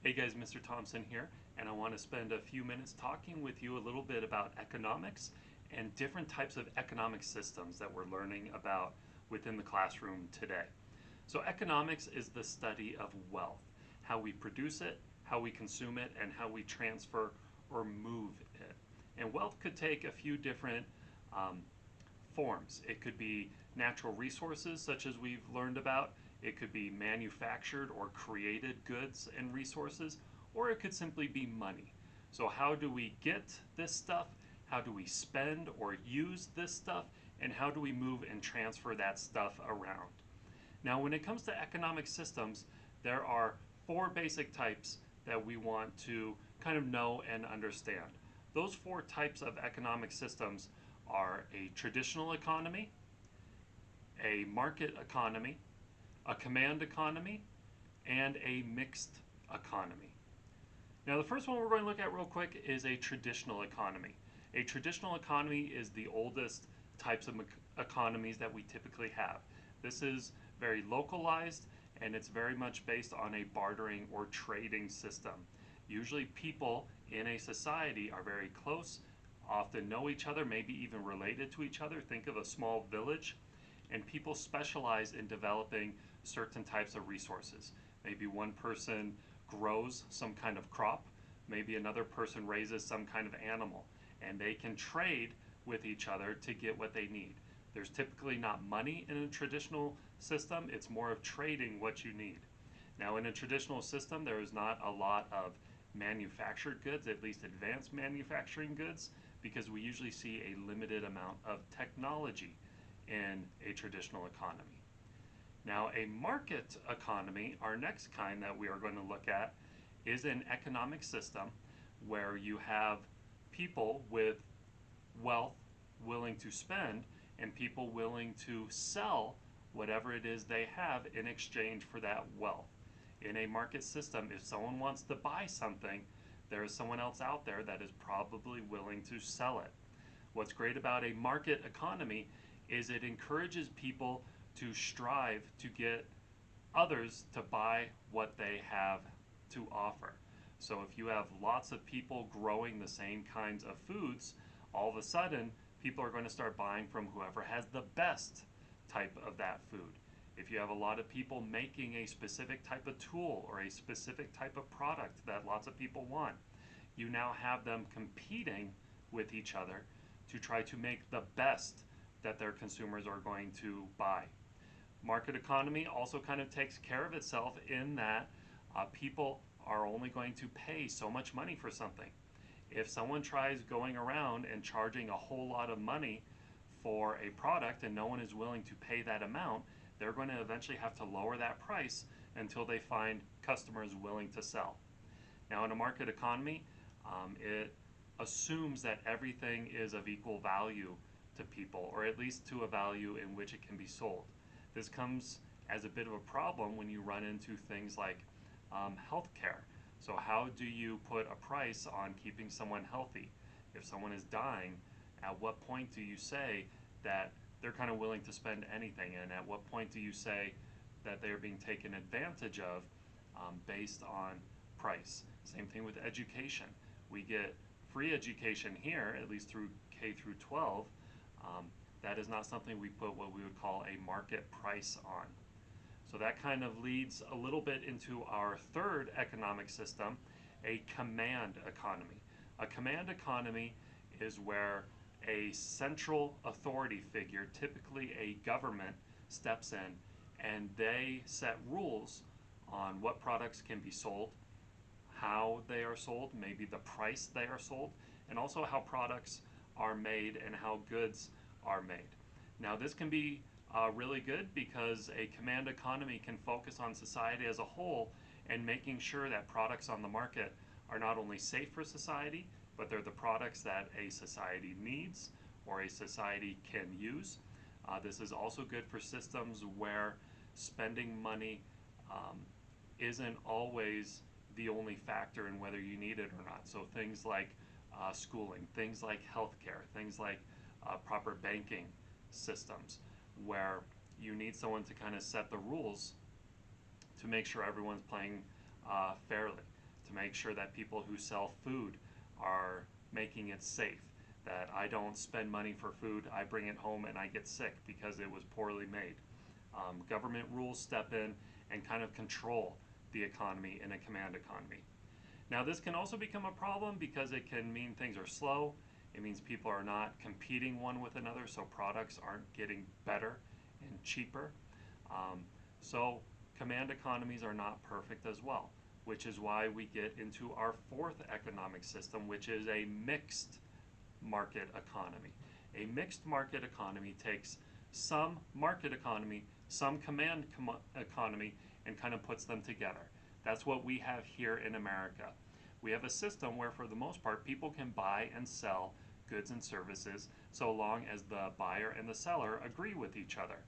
Hey guys, Mr. Thompson here, and I want to spend a few minutes talking with you a little bit about economics and different types of economic systems that we're learning about within the classroom today. So economics is the study of wealth, how we produce it, how we consume it, and how we transfer or move it. And wealth could take a few different um, forms. It could be natural resources, such as we've learned about. It could be manufactured or created goods and resources, or it could simply be money. So, how do we get this stuff? How do we spend or use this stuff? And how do we move and transfer that stuff around? Now, when it comes to economic systems, there are four basic types that we want to kind of know and understand. Those four types of economic systems are a traditional economy, a market economy, a command economy, and a mixed economy. Now, the first one we're going to look at real quick is a traditional economy. A traditional economy is the oldest types of economies that we typically have. This is very localized and it's very much based on a bartering or trading system. Usually, people in a society are very close, often know each other, maybe even related to each other. Think of a small village, and people specialize in developing certain types of resources. Maybe one person grows some kind of crop, maybe another person raises some kind of animal, and they can trade with each other to get what they need. There's typically not money in a traditional system, it's more of trading what you need. Now, in a traditional system, there is not a lot of manufactured goods, at least advanced manufacturing goods, because we usually see a limited amount of technology in a traditional economy. Now, a market economy, our next kind that we are going to look at, is an economic system where you have people with wealth willing to spend and people willing to sell whatever it is they have in exchange for that wealth. In a market system, if someone wants to buy something, there is someone else out there that is probably willing to sell it. What's great about a market economy is it encourages people to strive to get others to buy what they have to offer. So if you have lots of people growing the same kinds of foods, all of a sudden people are going to start buying from whoever has the best type of that food. If you have a lot of people making a specific type of tool or a specific type of product that lots of people want, you now have them competing with each other to try to make the best that their consumers are going to buy. Market economy also kind of takes care of itself in that people are only going to pay so much money for something. If someone tries going around and charging a whole lot of money for a product and no one is willing to pay that amount, they're going to eventually have to lower that price until they find customers willing to sell. Now, in a market economy, it assumes that everything is of equal value to people, or at least to a value in which it can be sold. This comes as a bit of a problem when you run into things like healthcare. So, how do you put a price on keeping someone healthy? If someone is dying, at what point do you say that they're kind of willing to spend anything? And at what point do you say that they're being taken advantage of based on price? Same thing with education. We get free education here, at least through K through 12. That is not something we put what we would call a market price on. So that kind of leads a little bit into our third economic system, a command economy. A command economy is where a central authority figure, typically a government, steps in and they set rules on what products can be sold, how they are sold, maybe the price they are sold, and also how products are made and how goods are made. Now, this can be really good because a command economy can focus on society as a whole and making sure that products on the market are not only safe for society, but they're the products that a society needs or a society can use. This is also good for systems where spending money isn't always the only factor in whether you need it or not. So things like schooling, things like healthcare, things like proper banking systems, where you need someone to kind of set the rules to make sure everyone's playing fairly. to make sure that people who sell food are making it safe, that I don't spend money for food, I bring it home and I get sick because it was poorly made. Government rules step in and kind of control the economy in a command economy. Now, this can also become a problem because it can mean things are slow. It means people are not competing one with another, so products aren't getting better and cheaper. So command economies are not perfect as well, which is why we get into our fourth economic system, which is a mixed market economy. A mixed market economy takes some market economy, some command economy, and kind of puts them together. That's what we have here in America. We have a system where, for the most part, people can buy and sell goods and services so long as the buyer and the seller agree with each other.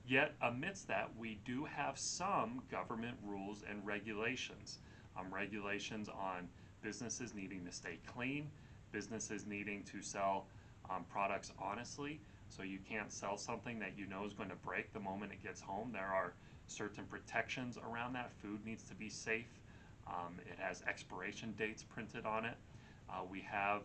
Yet, amidst that, we do have some government rules and regulations. Regulations on businesses needing to stay clean, businesses needing to sell products honestly, so you can't sell something that you know is going to break the moment it gets home. There are certain protections around that. Food needs to be safe. It has expiration dates printed on it. We have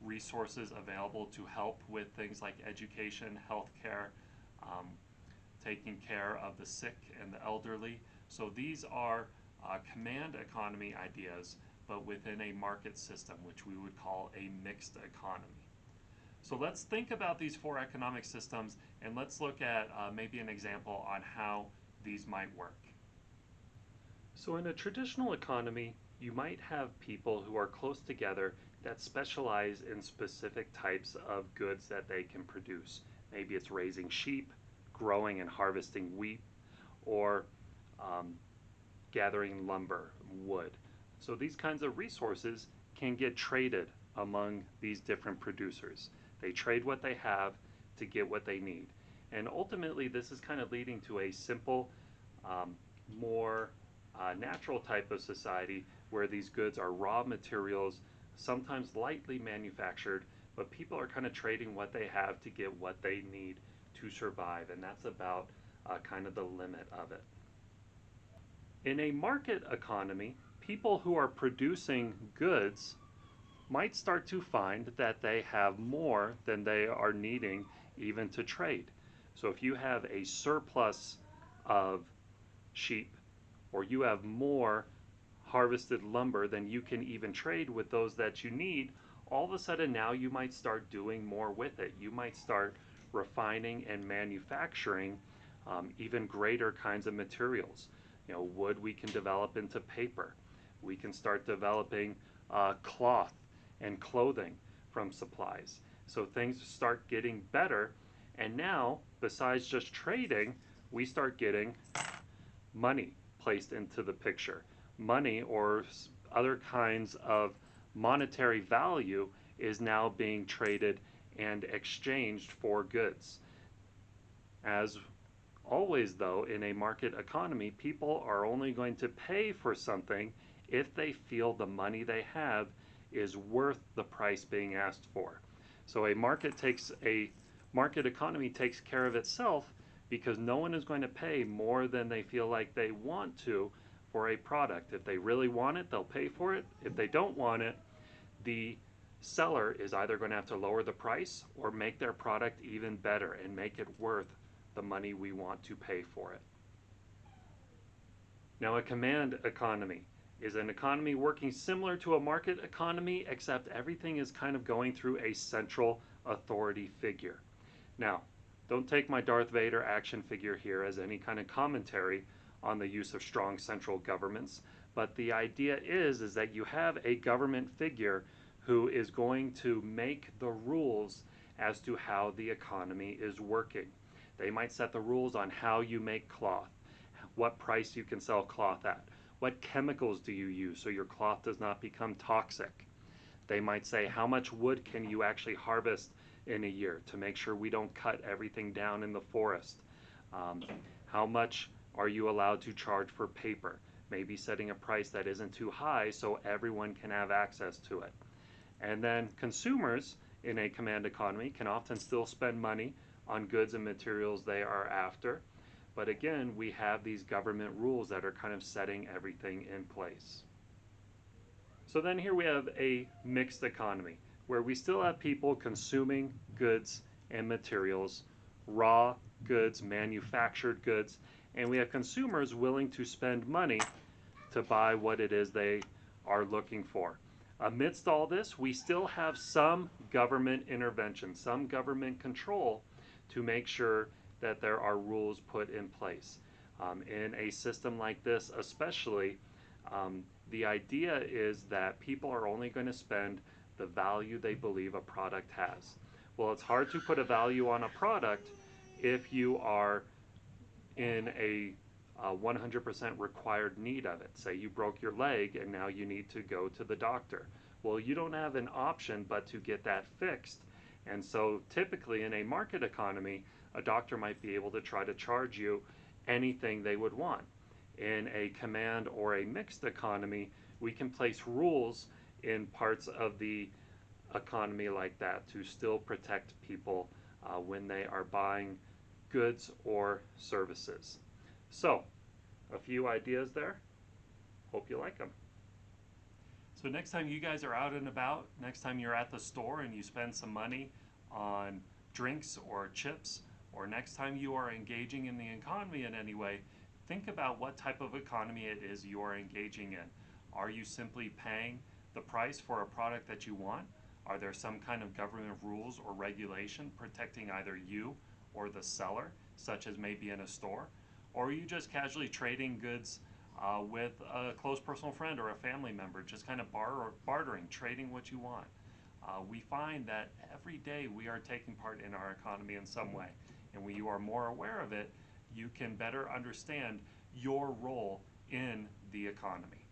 resources available to help with things like education, healthcare, taking care of the sick and the elderly. So these are command economy ideas, but within a market system, which we would call a mixed economy. So let's think about these four economic systems, and let's look at maybe an example on how these might work. So in a traditional economy, you might have people who are close together that specialize in specific types of goods that they can produce. Maybe it's raising sheep, growing and harvesting wheat, or gathering lumber, wood. So these kinds of resources can get traded among these different producers. They trade what they have to get what they need. And ultimately, this is kind of leading to a simple, more natural type of society where these goods are raw materials, sometimes lightly manufactured, but people are kind of trading what they have to get what they need to survive, and that's about kind of the limit of it. In a market economy, people who are producing goods might start to find that they have more than they are needing even to trade. So if you have a surplus of sheep, or you have more harvested lumber than you can even trade with those that you need, all of a sudden now you might start doing more with it. You might start refining and manufacturing even greater kinds of materials. You know, wood we can develop into paper. We can start developing cloth and clothing from supplies. So things start getting better, and now, besides just trading, we start getting money placed into the picture. Money or other kinds of monetary value is now being traded and exchanged for goods. As always, though, in a market economy, people are only going to pay for something if they feel the money they have is worth the price being asked for. So a market economy takes care of itself because no one is going to pay more than they feel like they want to for a product. If they really want it, they'll pay for it. If they don't want it, the seller is either going to have to lower the price or make their product even better and make it worth the money we want to pay for it. Now, a command economy is an economy working similar to a market economy, except everything is kind of going through a central authority figure. Now, don't take my Darth Vader action figure here as any kind of commentary on the use of strong central governments, but the idea is that you have a government figure who is going to make the rules as to how the economy is working. They might set the rules on how you make cloth, what price you can sell cloth at, what chemicals do you use so your cloth does not become toxic. They might say how much wood can you actually harvest in a year to make sure we don't cut everything down in the forest. How much are you allowed to charge for paper? Maybe setting a price that isn't too high so everyone can have access to it. And then consumers in a command economy can often still spend money on goods and materials they are after. But again, we have these government rules that are kind of setting everything in place. So then here we have a mixed economy where we still have people consuming goods and materials, raw goods, manufactured goods, and we have consumers willing to spend money to buy what it is they are looking for. Amidst all this, we still have some government intervention, some government control to make sure that there are rules put in place. In a system like this, especially, the idea is that people are only going to spend the value they believe a product has. Well, it's hard to put a value on a product if you are in a 100% required need of it. Say you broke your leg and now you need to go to the doctor. Well, you don't have an option but to get that fixed. And so typically in a market economy, a doctor might be able to try to charge you anything they would want. In a command or a mixed economy, we can place rules in parts of the economy like that to still protect people when they are buying goods or services. So, a few ideas there. Hope you like them. So next time you guys are out and about, next time you're at the store and you spend some money on drinks or chips, or next time you are engaging in the economy in any way, think about what type of economy it is you are engaging in. Are you simply paying the price for a product that you want? Are there some kind of government rules or regulation protecting either you or the seller, such as maybe in a store? Or are you just casually trading goods with a close personal friend or a family member, just kind of bartering, trading what you want? We find that every day we are taking part in our economy in some way. And when you are more aware of it, you can better understand your role in the economy.